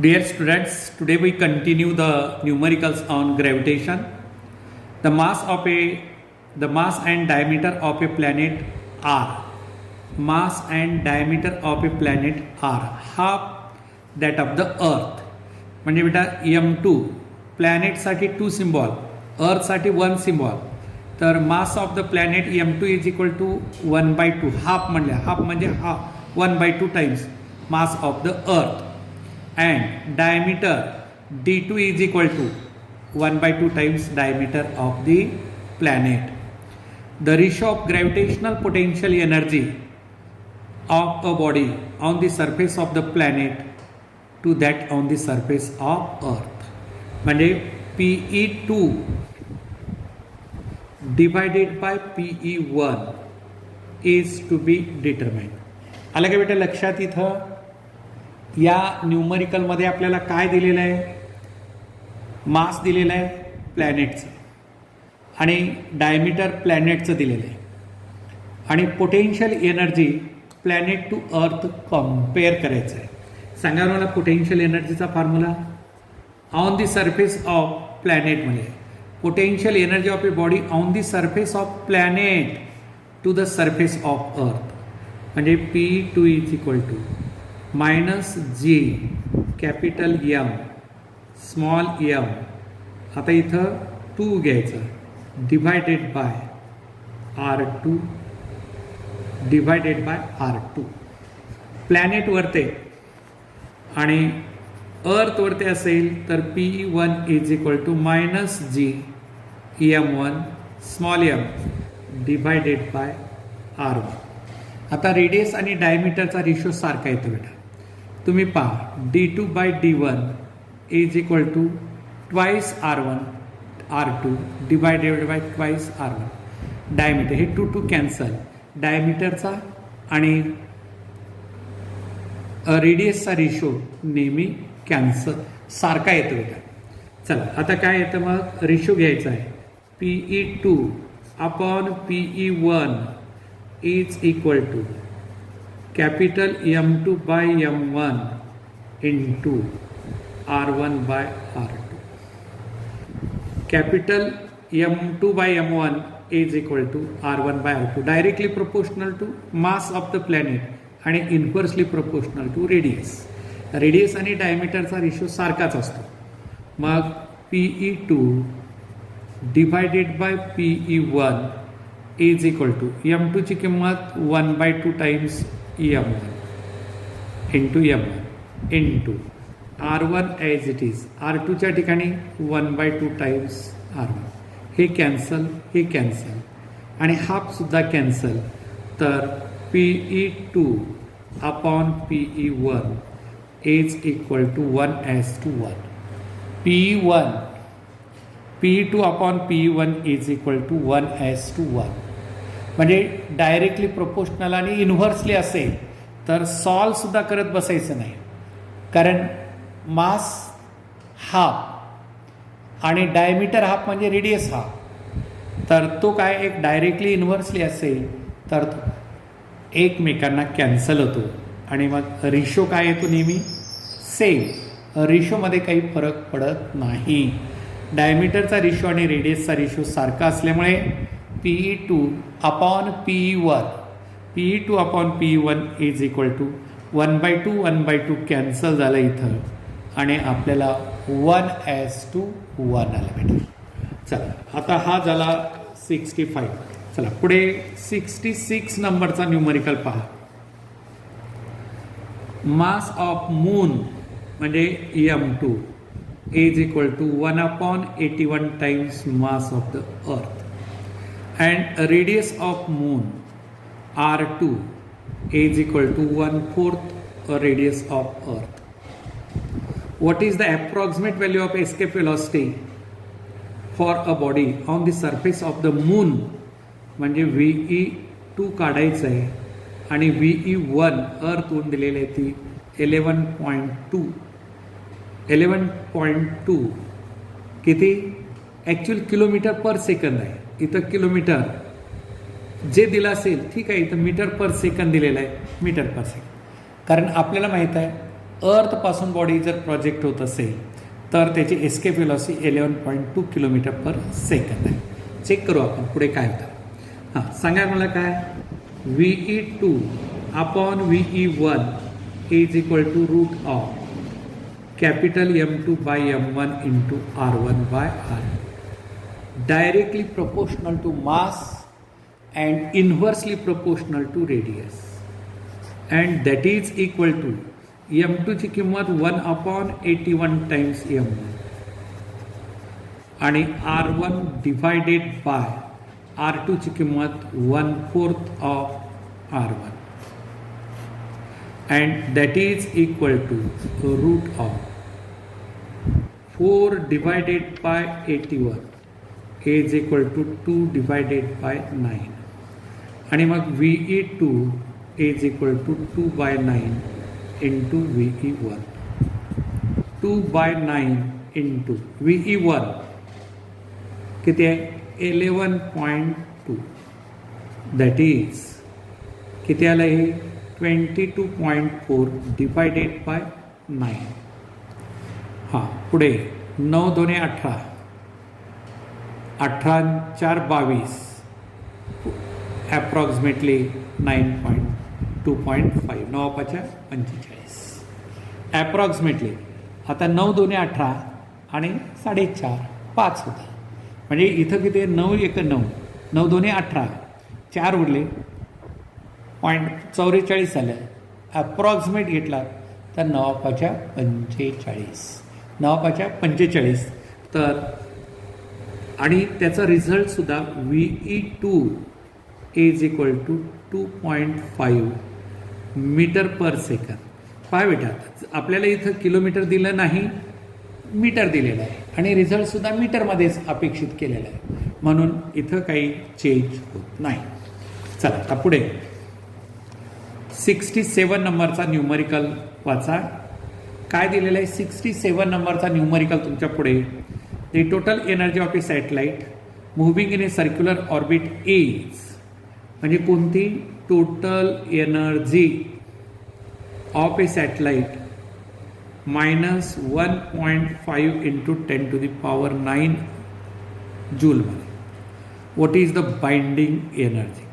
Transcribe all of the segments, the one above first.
Dear students, today we continue the numericals on gravitation. The mass and diameter of a planet are half that of the earth. म्हणजे बेटा m2 planet साठी 2 symbol, अर्थ साठी 1 symbol. तर mass of the planet m2 is equal to 1/2. Half म्हणले, half म्हणजे half 1/2 times mass of the earth. And diameter d2 is equal to 1/2 times diameter of the planet. The ratio of gravitational potential energy of a body on the surface of the planet to that on the surface of earth. म्हणजे PE2 divided by PE1 is to be determined. आलं का बेटा लक्षात? इथं या न्यूमरिकलमध्ये आपल्याला काय दिलेलं आहे? मास दिलेलं आहे प्लॅनेटचं आणि डायमीटर प्लॅनेटचं दिलेलं आहे आणि potential energy planet to earth compare करायचं आहे. सांगा मला पोटेन्शियल एनर्जीचा formula. On the surface of planet म्हणजे potential energy of a body on the surface of planet to the surface of earth म्हणजे P2 is equal to minus G capital M small m. आता इथं 2 घ्यायचं divided by R2 divided by R2. Planet वरते आणि earth वरते असेल तर P1 is equal to minus G M1 small m divided by R1. आता रेडियस आणि डायमीटरचा रेशो सारखा येतो बेटा. तुम्ही पहा d2/d1 is equal to twice R2 divided by twice R1. Diameter हे 2 कॅन्सल, डायमीटरचा आणि रेडियसचा रेशो नेहमी कॅन्सल सारखा येतो बेटा. चला आता काय येतं मग? रेशो घ्यायचा आहे PE2 upon PE1 is equal to capital M2 by M1 into R1 by R2. Capital M2 by M1 is equal to R1 by R2. Directly proportional to mass of the planet आणि inversely proportional to radius. Radius आणि डायमीटरचा ratio सारखाच असतो. मग PE2 divided by PE1 is equal to M2 ची किंमत 1/2 times M1 into M1 into R1 as it is. R2 च्या ठिकाणी 1/2 टाइम्स R1. हे कॅन्सल, हे कॅन्सल आणि हाफसुद्धा कॅन्सल. तर PE2 upon PE1 is equal to 1:1. PE2 upon PE1 is equal to 1:1. म्हणजे directly proportional आणि इन्व्हर्सली असेल तर सॉल्वसुद्धा करत बसायचं नाही, कारण मास हाफ आणि डायमीटर हाफ म्हणजे रेडियस हाफ. तर तो काय एक डायरेक्टली इन्व्हर्सली असेल तर एकमेकांना कॅन्सल होतो आणि मग रेशो काय येतो? नेहमी सेम. रेशोमध्ये काही फरक पडत नाही. डायमीटरचा रेशो आणि रेडियसचा रेशो सारखा असल्यामुळे PE2 upon PE1 is equal to 1/2 cancel झालं इथं आणि आपल्याला 1:1 आलं बेटा. चला आता हा झाला 65. चला पुढे 66 नंबरचा न्यूमरिकल पहा. मास ऑफ मून म्हणजे M2 is equal to 1/81 times mass of the earth and radius of moon R2 is equal to 1/4 radius of earth. What is the approximate value of escape velocity for a body on the surface of the moon? म्हणजे VE2 काढायचं आहे आणि VE1 अर्थहून दिलेली आहे ती 11.2 किती? Actual kilometre per second आहे. इथं किलोमीटर जे दिलं असेल ठीक आहे, इथं मीटर पर सेकंद दिलेलं आहे, मीटर पर सेकंद. कारण आपल्याला माहीत आहे अर्थपासून बॉडी जर प्रोजेक्ट होत असेल तर त्याची escape velocity 11.2 kilometre per second आहे. चेक करू आपण पुढे काय होतं. हां, सांगा मला काय. VE2 upon VE1 is equal to root of capital M2 by M1 into R1 by R, directly proportional to mass and inversely proportional to radius, and that is equal to M2 ची किंमत 1 upon 81 times M1 आणि R1 divided by R2 ची किंमत 1/4 of R1, and that is equal to root of 4 divided by 81 is equal to 2 divided by 9 आणि मग VE2 is equal to 2 by 9 into VE1. 2 by 9 into VE1 किती आहे 11.2, that is किती आलं हे 22.4 divided by 9. हां, पुढे 9 2 18, 18 4 22, ॲप्रॉक्सिमेटली 9.2.5, 9 5 45 ॲप्रॉक्सिमेटली. आता 9 2 18 आणि 4.5 5 होता, म्हणजे इथं किती 9 1 9, 9 2 18, 4 उरले 0.44 झालं. ॲप्रॉक्सिमेट घेतला तर 9 5 45, 9 5 45. तर आणि त्याचा रिझल्टसुद्धा VE2 is equal to 2.5 metre per second. पहा बेटा, आपल्याला इथं किलोमीटर दिलं नाही, मीटर दिलेलं आहे आणि रिझल्टसुद्धा मीटरमध्येच अपेक्षित केलेला आहे, म्हणून इथं काही चेंज होत नाही. चला आता पुढे 67 नंबरचा न्यूमरिकल वाचा. काय दिलेलं आहे 67 नंबरचा न्यूमरिकल तुमच्या पुढे. The total energy of a satellite moving in a circular orbit is, म्हणजे कोणती total energy of a satellite -1.5 into 10⁹ जूलमध्ये. What is the binding energy.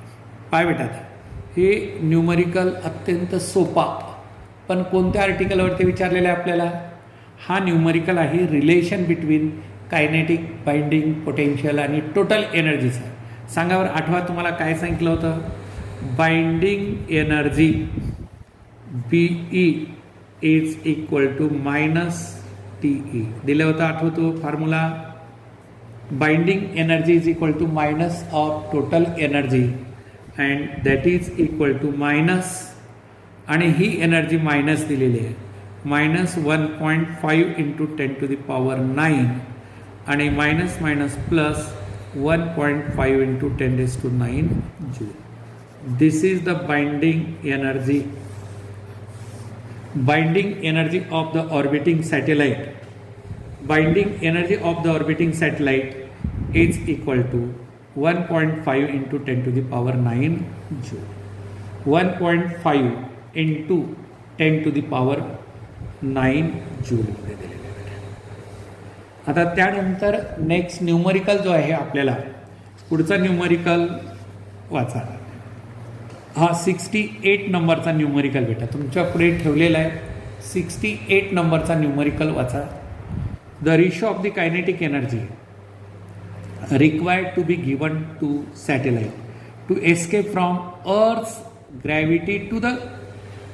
Pi बेटा, हे न्यूमरिकल अत्यंत सोपा, पण कोणत्या आर्टिकलवरती विचारलेलं आहे आपल्याला. हा न्यूमरिकल आहे relation between kinetic, binding, potential आणि टोटल एनर्जीचा. सांगा बरं, आठवा तुम्हाला काय सांगितलं होतं. Binding energy BE is equal to -TE दिलं होतं, आठवतो formula. Binding energy is equal to minus of total energy and that is equal to minus, आणि ही एनर्जी मायनस दिलेली आहे, -1.5 इंटू 10⁹ आणि minus minus plus 1.5 into 10⁹ joule. This is the binding energy. Binding energy of the orbiting satellite. Binding energy of the orbiting satellite is equal to 1.5 into 10⁹ joule. 1.5 into 10⁹ जूलमध्ये दिलेले आहे. आता त्यानंतर next numerical जो आहे आपल्याला, पुढचा न्यूमरिकल वाचा. हा 68 नंबरचा न्यूमरिकल बेटा तुमच्या पुढे ठेवलेला आहे. 68 नंबरचा न्यूमरिकल वाचा. The ratio of the kinetic energy required to be given to satellite to escape from Earth's gravity to the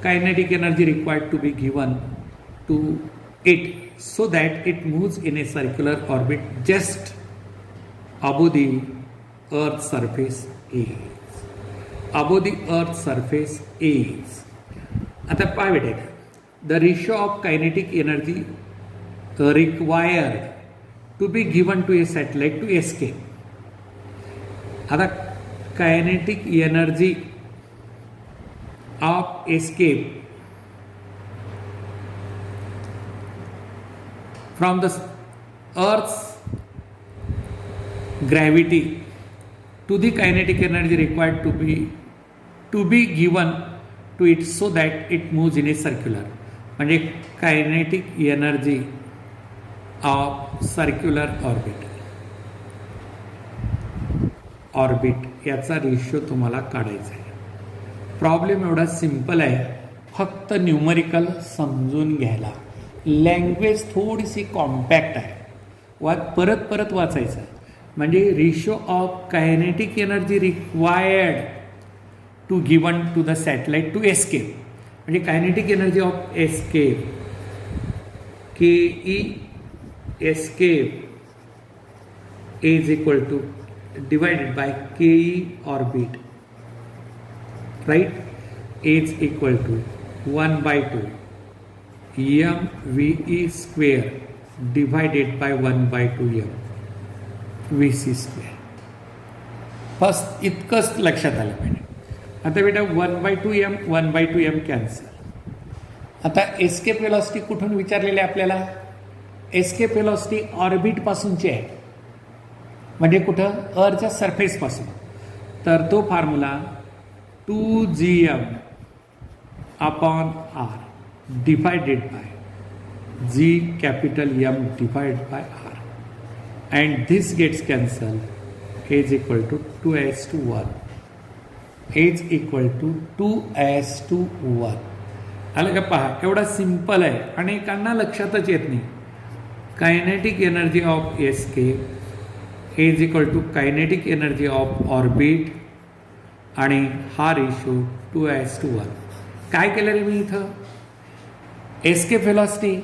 kinetic energy required to be given to it so that it moves in a circular orbit just above the Earth's surface is. Above the Earth's surface is. आता पहा बेटा, the ratio of kinetic energy required to be given to a satellite to escape. आता kinetic energy of escape from the Earth's gravity to the kinetic energy required to be given to it so that it moves in a circular. म्हणजे kinetic energy of circular orbit याचा ratio तुम्हाला काढायचा आहे. Problem एवढा simple आहे, फक्त numerical समजून घ्यायला. लँग्वेज थोडीशी कॉम्पॅक्ट आहे, परत परत वाचायचं म्हणजे ratio of kinetic energy required to given to the satellite to escape. म्हणजे kinetic energy of escape K E escape is equal to divided by K E orbit, right, is equal to 1/2 mve square divided by 1/2 mvc square. First इतकंच लक्षात आलं पाहिजे. आता बेटा 1/2 m cancel. आता escape velocity कुठून विचारलेली आहे आपल्याला? एस्केप वेलॉसिटी ऑर्बिटपासूनची आहे, म्हणजे कुठं? अर्थच्या सरफेसपासून. तर तो formula 2gm upon r divided by g capital M divided by r, and this gets cancelled, is equal to 2s/1 is equal to 2s/1. आलं का? पहा, एवढा सिंपल आहे, अनेकांना लक्षातच येत नाही. Kinetic energy of escape is equal to kinetic energy of orbit आणि हा रेशो 2s/1. काय केलं रे मी इथं? Escape velocity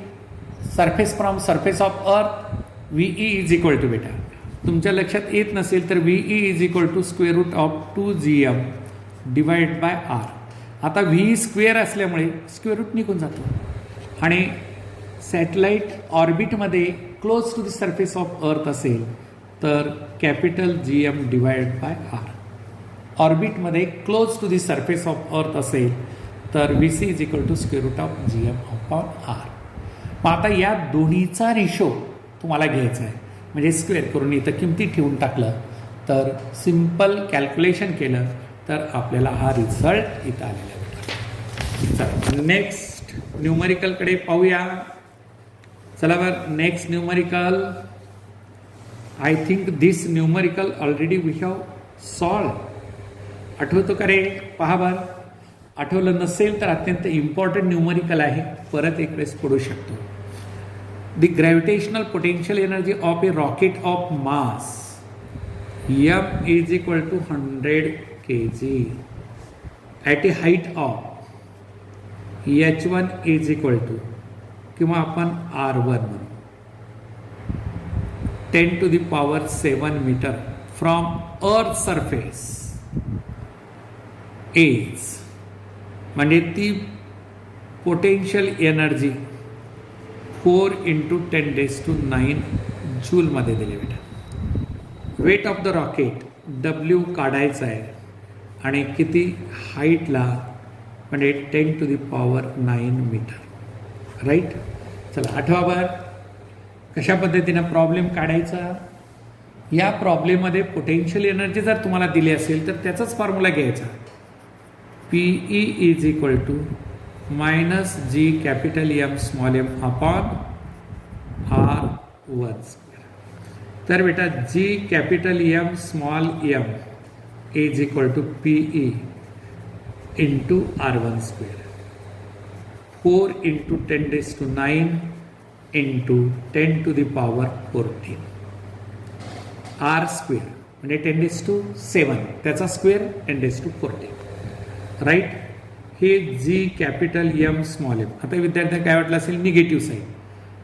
surface from surface of earth VE is equal to, बेटा तुमच्या लक्षात येत नसेल तर VE is equal to square root of 2gm divide by r. आता VE स्क्वेअर असल्यामुळे स्क्वेअर रूट निघून जातो आणि सॅटेलाइट ऑर्बिटमध्ये close to the surface of earth असेल तर capital GM divide by r. ऑर्बिटमध्ये close to the surface of earth असेल तर VC is equal to square root of GM upon r. मग आता या दोन्हीचा रेशो तुम्हाला घ्यायचा आहे, म्हणजे स्क्वेअर करून इथं किमती ठेवून टाकलं तर सिम्पल कॅल्क्युलेशन केलं तर आपल्याला हा रिझल्ट इथं आलेला आहे. चला नेक्स्ट न्यूमरिकलकडे पाहूया. चला बरं, next numerical. I think this numerical already we have solve. आठवतो का रे? पहा बरं, आठवलं नसेल तर अत्यंत इम्पॉर्टंट न्यूमरिकल आहे, परत एक वेळेस पडू शकतो. The gravitational potential energy of a rocket of mass m is equal to 100 kg at a height of h1 is equal to, किंवा आपण r1 म्हणू, 10 to the power 7 metre from earth surface is, म्हणजे ती potential energy 4 × 10⁹ जूलमध्ये दिली बेटा. Weight of the rocket W काढायचं आहे आणि किती हाईटला, म्हणजे 10 to the power 9 metre, right. चला आठवा बरं कशा पद्धतीनं प्रॉब्लेम काढायचा. या प्रॉब्लेममध्ये पोटेन्शियल एनर्जी जर तुम्हाला दिली असेल तर त्याचाच फॉर्म्युला घ्यायचा. PE is equal to minus G capital M small m upon R1 square. तर बेटा G capital M small m is equal to PE into R1 square, 4 × 10⁹ into 10 to the power 14 R square, म्हणजे 10⁷, त्याचा square 10⁴, right. हे G capital M small m. आता विद्यार्थ्यांना काय वाटलं असेल? Negative sign.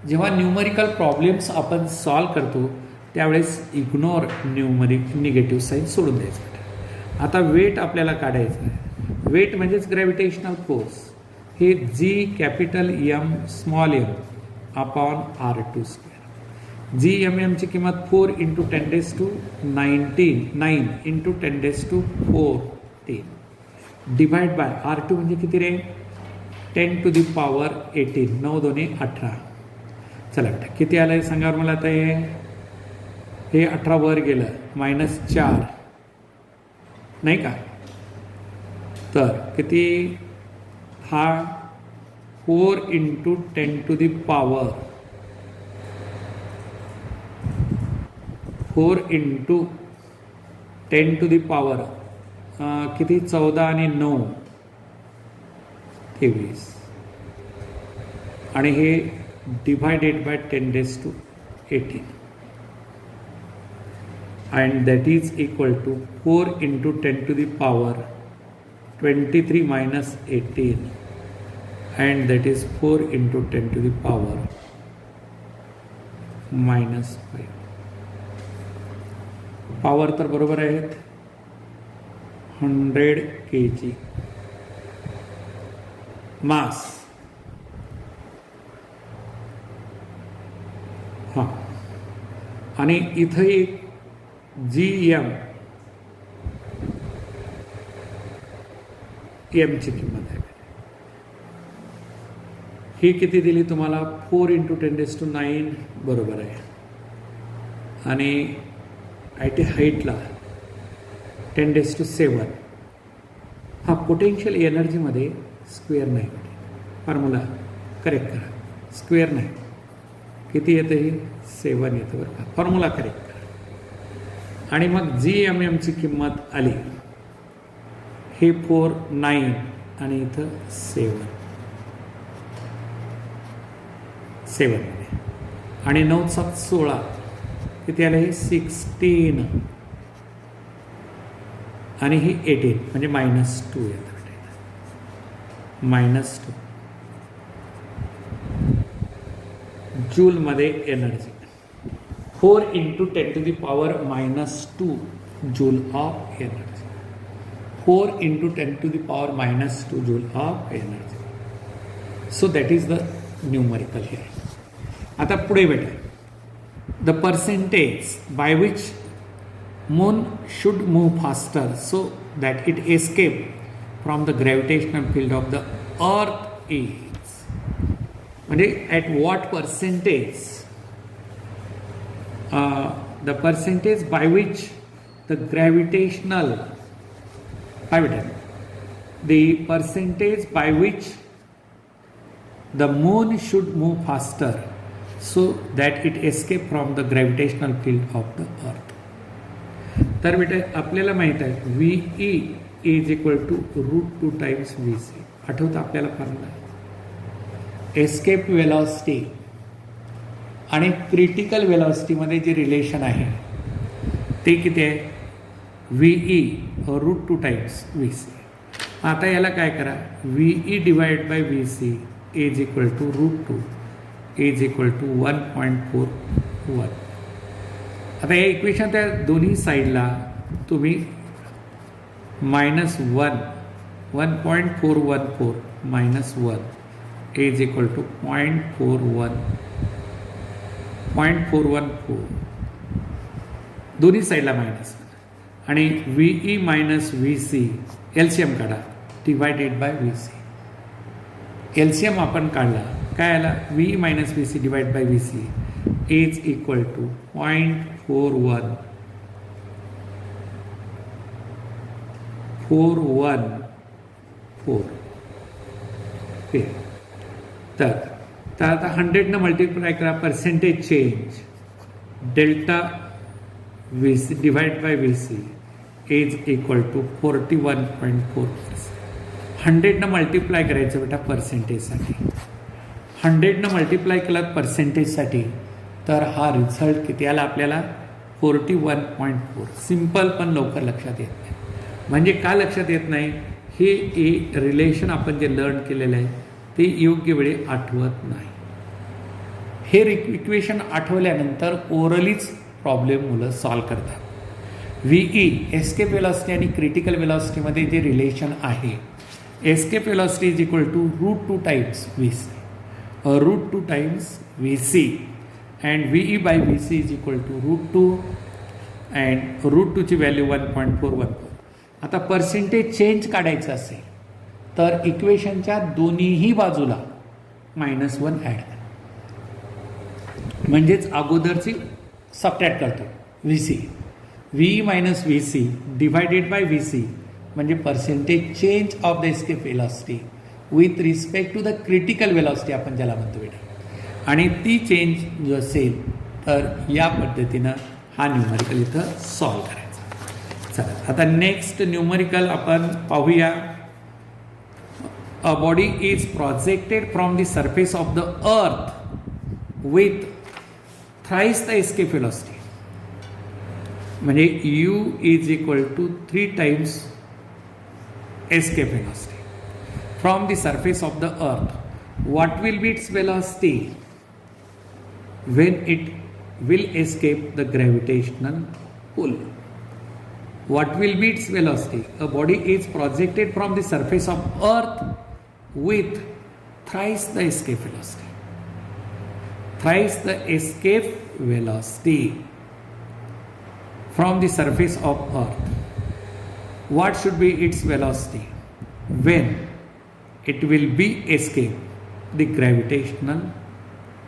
जेव्हा न्यूमरिकल प्रॉब्लेम्स आपण सॉल्व करतो त्यावेळेस इग्नोर निगेटिव्ह साईन सोडून द्यायचं. आता वेट आपल्याला काढायचं आहे. वेट म्हणजेच ग्रॅव्हिटेशनल फोर्स. हे G capital M small m upon R2 square. GMM ची किंमत 4 × 10⁻19 9 × 10⁴ डिवाइड बाय R2 म्हणजे किती रे? 10 to the power 18, 9 दोन्ही 18. चला बेटा किती आलं आहे सांगा मला. आता हे 18 वर गेलं, -4 नाही का. तर किती? हा 4 into 10 to the power 4 into 10 to the power किती 14 आणि 9 23 आणि हे divided by 10 raised to 18 and that is equal to 4 into 10 to the power 23 minus 18 and that is 4 into 10 to the power minus 5. Power तर बरोबर आहेत 100 kg. मास हां आणि इथं एक GM ची किंमत आहे. ही किती दिली तुम्हाला 4 into 10 raised to 9 बरोबर आहे आणि IT हाईटला 10 raised to 7. हा पोटेन्शियल एनर्जीमध्ये स्क्वेअर नाही फॉर्म्युला करेक्ट करा. स्क्वेअर नाही किती येतं हे 7 येतं बरं का. फॉर्म्युला करेक्ट करा आणि मग GMM ची किंमत आली हे 4 9 आणि इथं 7 मध्ये आणि 9 7 16 किती आलं हे 16 आणि ही 18 म्हणजे -2 येतं -2 जूलमध्ये energy 4 into 10 to the power -2 joule of energy. 4 into 10 to the power -2 joule of energy. So that is the numerical here. आता पुढे बेटा the percentage by which moon should move faster so that it escape from the gravitational field of the earth is म्हणजे at what percentage the percentage by which the gravitational the percentage by which the moon should move faster so that it escape from the gravitational field of the earth. तर बेटा आपल्याला माहित आहे VE is equal to √2 times VC. आठवतं आपल्याला formula escape velocity आणि critical वेलॉसिटीमध्ये जे रिलेशन आहे ते किती आहे VE √2 times VC. आता याला काय करा VE divide by VC is equal to √2 is equal to 1.41. आता हे इक्वेशन त्या दोन्ही साईडला तुम्ही -1 1.414 -1 इज इक्वल टू 0.414 दोन्ही साईडला मायनस आणि VE मायनस VC LCM काढा डिवायडेड बाय VC. LCM आपण काढला काय आला VE minus VC divide by VC is equal to 0.414 तर आता 100 मल्टिप्लाय करा percentage change delta VC divide by VC is equal to 41.4. 100 multiply करायचं बेटा पर्सेंटेजसाठी. 100 मल्टिप्लाय केलं पर्सेंटेजसाठी तर हा रिझल्ट किती आला आपल्याला 41.4. सिम्पल पण लवकर लक्षात येत नाही. म्हणजे का लक्षात येत नाही हे रिलेशन आपण जे लर्न केलेलं आहे ते योग्य वेळी आठवत नाही. हे इक्वेशन आठवल्यानंतर ओरलीच प्रॉब्लेम मुलं सॉल्व करतात. VE एस्केप वेलॉसिटी आणि क्रिटिकल वेलॉसिटीमध्ये जे रिलेशन आहे escape velocity is equal to √2 times VC √2 times VC and VE by VC is equal to √2 and √2ची व्हॅल्यू 1.414. आता पर्सेंटेज चेंज काढायचं असेल तर इक्वेशनच्या दोन्हीही बाजूला -1 ॲड करा म्हणजेच अगोदरची सबट्रॅक्ट करतो VC VE minus VC divided by VC म्हणजे percentage change of the escape velocity with respect to the critical velocity आपण ज्याला म्हणतो बेटा, आणि ती चेंज जो असेल तर या पद्धतीनं हा न्यूमरिकल इथं सॉल्व करायचा. चला आता नेक्स्ट न्यूमरिकल आपण पाहूया. A body is projected from the surface of the earth with thrice the escape velocity. म्हणजे u is equal to 3 times escape velocity from the surface of the earth. What will be its velocity when it will escape the gravitational pull? What will be its velocity? A body is projected from the surface of earth with thrice the escape velocity. Thrice the escape velocity from the surface of earth. What should be its velocity when it will be escape the gravitational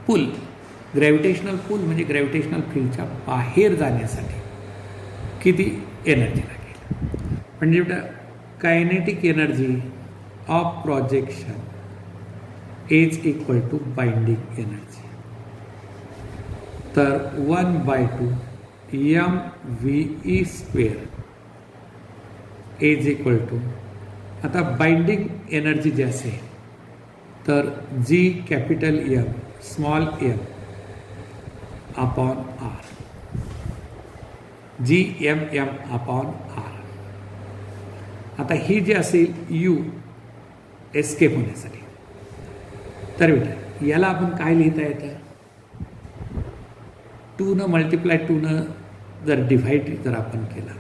pull? Gravitational pull म्हणजे gravitational फील्डच्या बाहेर जाण्यासाठी किती energy लागेल. म्हणजे kinetic energy of projection is equal to binding energy. तर 1/2 mve square is equal to, आता binding energy जी असेल तर G capital M small M upon R, G M M upon R. आता ही जी असेल यू एस्केप होण्यासाठी, तर बेटा याला आपण काय लिहिता येतं, 2 न मल्टिप्लाय 2 न जर डिव्हाइड जर आपण केला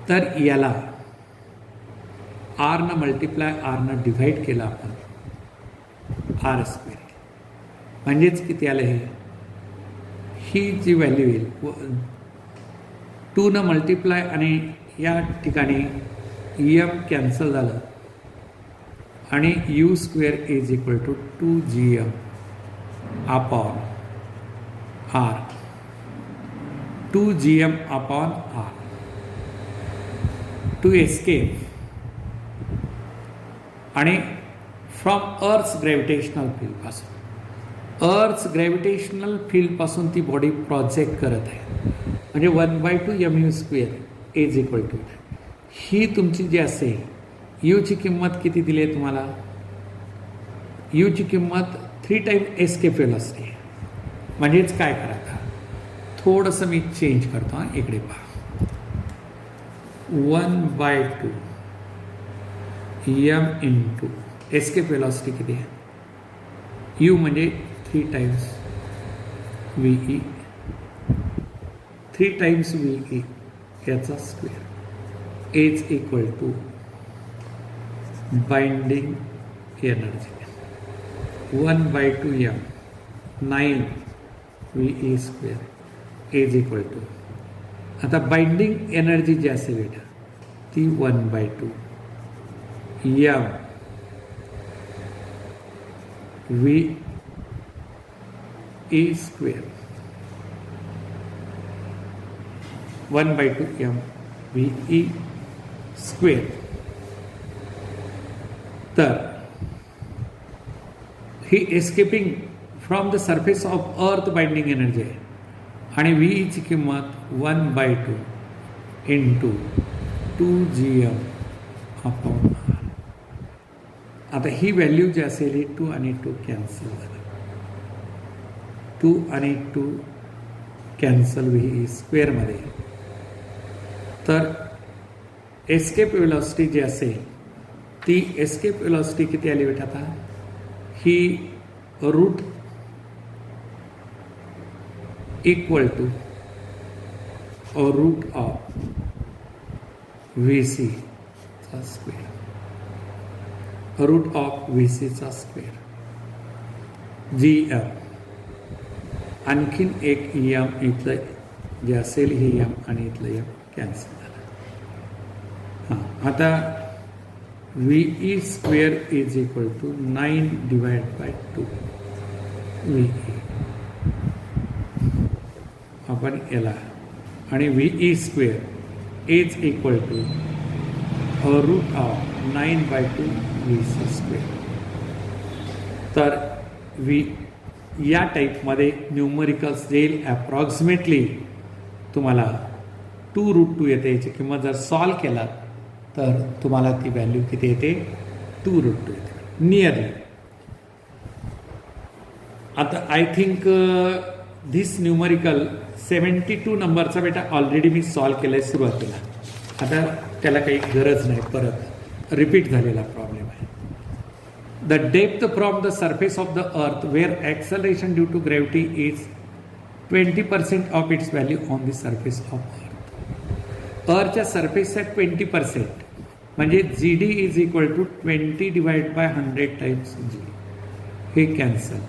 तर याला आर न मल्टिप्लाय आर न डिव्हाइड केला आपण आर स्क्वेअर. म्हणजेच किती आलं हे, ही जी व्हॅल्यू येईल 2 न मल्टिप्लाय आणि या ठिकाणी एम कॅन्सल झालं आणि u square is equal to 2gm upon R, 2gm upon R to escape आणि फ्रॉम अर्थ्स ग्रॅव्हिटेशनल फील्डपासून, अर्थ्स ग्रॅव्हिटेशनल फील्डपासून ती बॉडी प्रोजेक्ट करत आहे. म्हणजे 1/2 mu square is equal to, ही तुमची जी असेल यूची किंमत किती दिली आहे तुम्हाला, यूची किंमत 3 times एस्केप वेलॉसिटी आहे. म्हणजेच काय करा, थोडंसं मी चेंज करतो हां, इकडे पहा. 1/2 m इंटू एस्केप वेलॉसिटी किती आहे, यू म्हणजे 3 times VE, 3 times VE याचा square is equal to binding energy 1/2 m 9 VE square is equal to, आता बाइंडिंग एनर्जी जी असेल बेटा ती 1/2 m VE square, 1/2 m VE square. तर ही escaping from the surface of earth binding energy आहे आणि VEची किंमत 1/2 इंटू 2gm अपॉन आर. आता ही व्हॅल्यू जी असेल ही 2 आणि 2 कॅन्सल झालं, 2 आणि 2 कॅन्सल VE स्क्वेअरमध्ये. तर एस्केप वेलॉसिटी जी असेल ती एस्केप वेलॉसिटी किती आली बेटा, आता ही root equal to root of VC चा स्क्वेअर, रूट ऑफ VC चा स्क्वेअर GM, आणखीन एक एम इथलं जे असेल ही एम आणि इथलं एम कॅन्सल झालं. हां, आता VE square is equal to 9/2 VE आपण याला, आणि VE square is equal to √9/2 v². तर या टाईपमध्ये न्यूमरिकल्स येईल ॲप्रॉक्सिमेटली तुम्हाला 2√2 येते. याची किंमत जर सॉल्व केला तर तुम्हाला ती व्हॅल्यू किती येते? 2√2 येते नियरली. आता आय थिंक धिस न्यूमरिकल 72 नंबरचा बेटा ऑलरेडी मी सॉल्व केलं आहे सुरुवातीला. आता त्याला काही गरज नाही, परत रिपीट झालेला प्रॉब्लेम आहे. The depth from the surface of the earth where acceleration due to gravity is 20% of its value on the surface of earth. अर्थच्या सरफेसच्या 20% म्हणजे GD is equal to 20/100 times G. हे cancel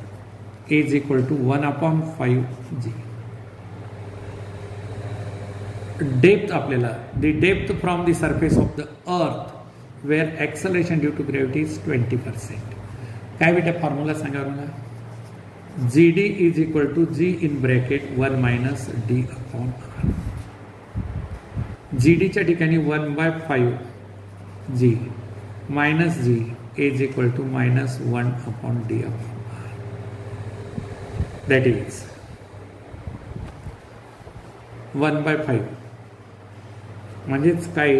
is equal to 1/5 G. Depth आपल्याला the depth from the surface of the earth where acceleration due to gravity is 20%. काय बेटा formula सांगा मला? GD is equal to G in bracket 1 - D/R. GDच्या ठिकाणी 1/5 G minus G is equal to -1/D/R. That is 1/5 म्हणजेच काय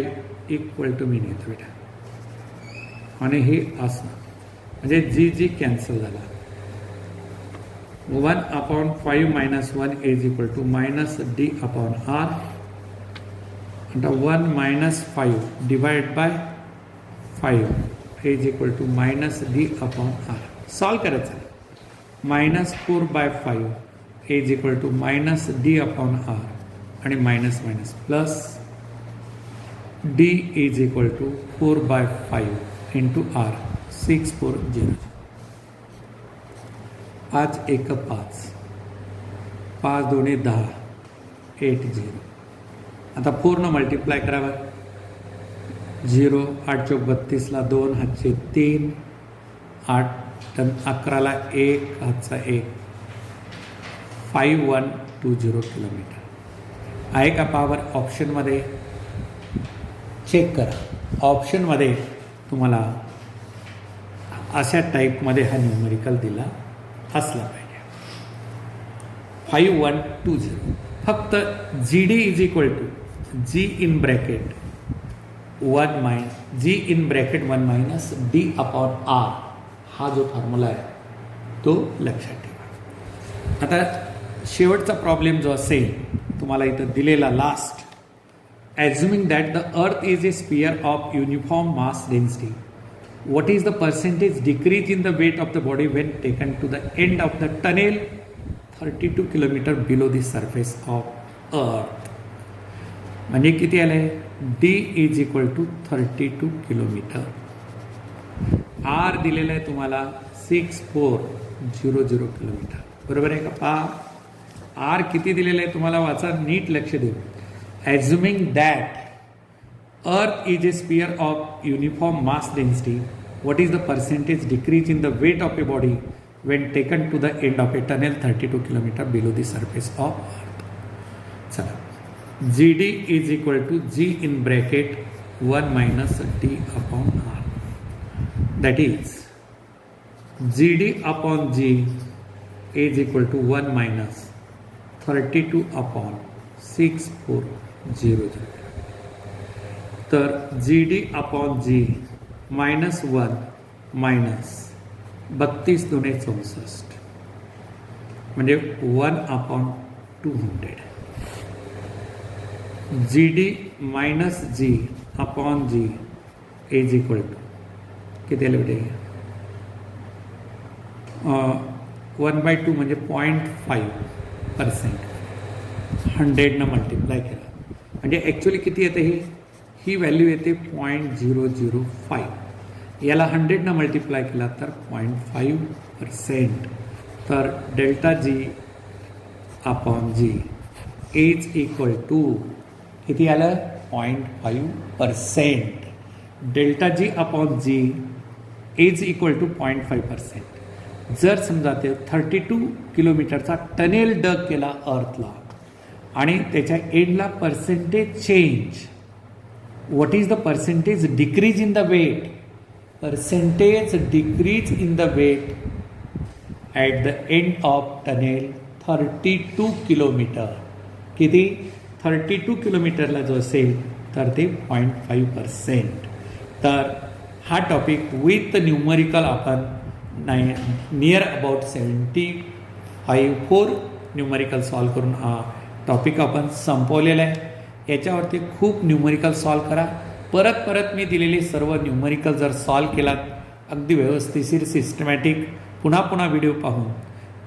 equal to मीन येतो बेटा. आणि हे असं म्हणजे G कॅन्सल झाला. 1/5 - 1 इज इक्वल टू -D/R. आता 1 - 5 divide by 5 is equal to -D/R. Solve करायचं. -4/5 इज इक्वल टू -D/R आणि minus plus D is equal to 4/5 into R 640. 5 × 1 = 5, 5 × 2 = 10, 80. आता 4 न मल्टिप्लाय करावा. 0 8 × 32 ला 2 हातचे 3, 8 11 ला 1 हातचा 1, 5120 किलोमीटर. आहे का पावर? ऑप्शनमध्ये चेक करा. ऑप्शनमध्ये तुम्हाला अशा टाईपमध्ये हा न्यूमरिकल दिला असला पाहिजे. 5120. फक्त GD is equal to G in bracket 1 D/R हा जो फॉर्म्युला आहे तो लक्षात ठेवा. आता शेवटचा प्रॉब्लेम जो असेल तुम्हाला इथं दिलेला last. Assuming that the earth is a sphere of uniform mass density, what is the percentage decrease in the weight of the body when taken to the end of the tunnel 32 kilometre below the surface of earth? म्हणजे किती आले? D is equal to 32 kilometre. R दिलेलं आहे तुम्हाला 6400 kilometre. बरोबर आहे का? पहा R किती दिलेलं आहे तुम्हाला, वाचा नीट लक्ष देऊ. Assuming that Earth is a sphere of uniform mass density, what is the percentage decrease in the weight of a body when taken to the end of a tunnel 32 km below the surface of Earth? चला, GD is equal to G in bracket 1 - D/R. That is GD upon G is equal to 1 - 32/6400. तर GD upon G -1 - 32 × 2 = 64 म्हणजे 1/200. GD minus G upon G is equal to किती आले बेटे? 1/2 म्हणजे 0.5%. 100 multiply केला म्हणजे actually किती येते? ही व्हॅल्यू येते 0.005. याला 100 मल्टिप्लाय केला तर 0.5%. तर delta G upon G is equal to किती आलं? 0.5%. Delta G upon G is equal to 0.5%. जर समजा ते 32 किलोमीटरचा टनेल डग केला अर्थला आणि त्याच्या एंडला percentage change what is the percentage decrease in the weight, percentage decrease in the weight at the end of tunnel 32 kilometre. किती? 32 किलोमीटरला जो असेल तर ते 0.5%. तर हा टॉपिक विथ न्यूमरिकल आपण नियर अबाउट 74 न्यूमरिकल सॉल्व करून हा टॉपिक आपण संपवलेला आहे. याच्यावरती खूप न्यूमरिकल सॉल्व करा. परत मी दिलेले सर्व न्यूमरिकल जर सॉल्व केलात अगदी व्यवस्थिशीर सिस्टमॅटिक पुन्हा व्हिडिओ पाहून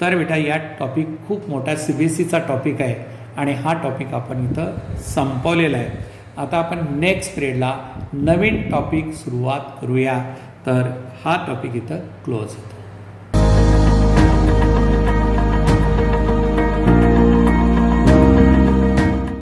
तर बेटा या टॉपिक खूप मोठा CBSEचा टॉपिक आहे आणि हा टॉपिक आपण इथं संपवलेला आहे. आता आपण नेक्स्ट पिरियडला नवीन टॉपिक सुरुवात करूया. तर हा टॉपिक इथं क्लोज होतो.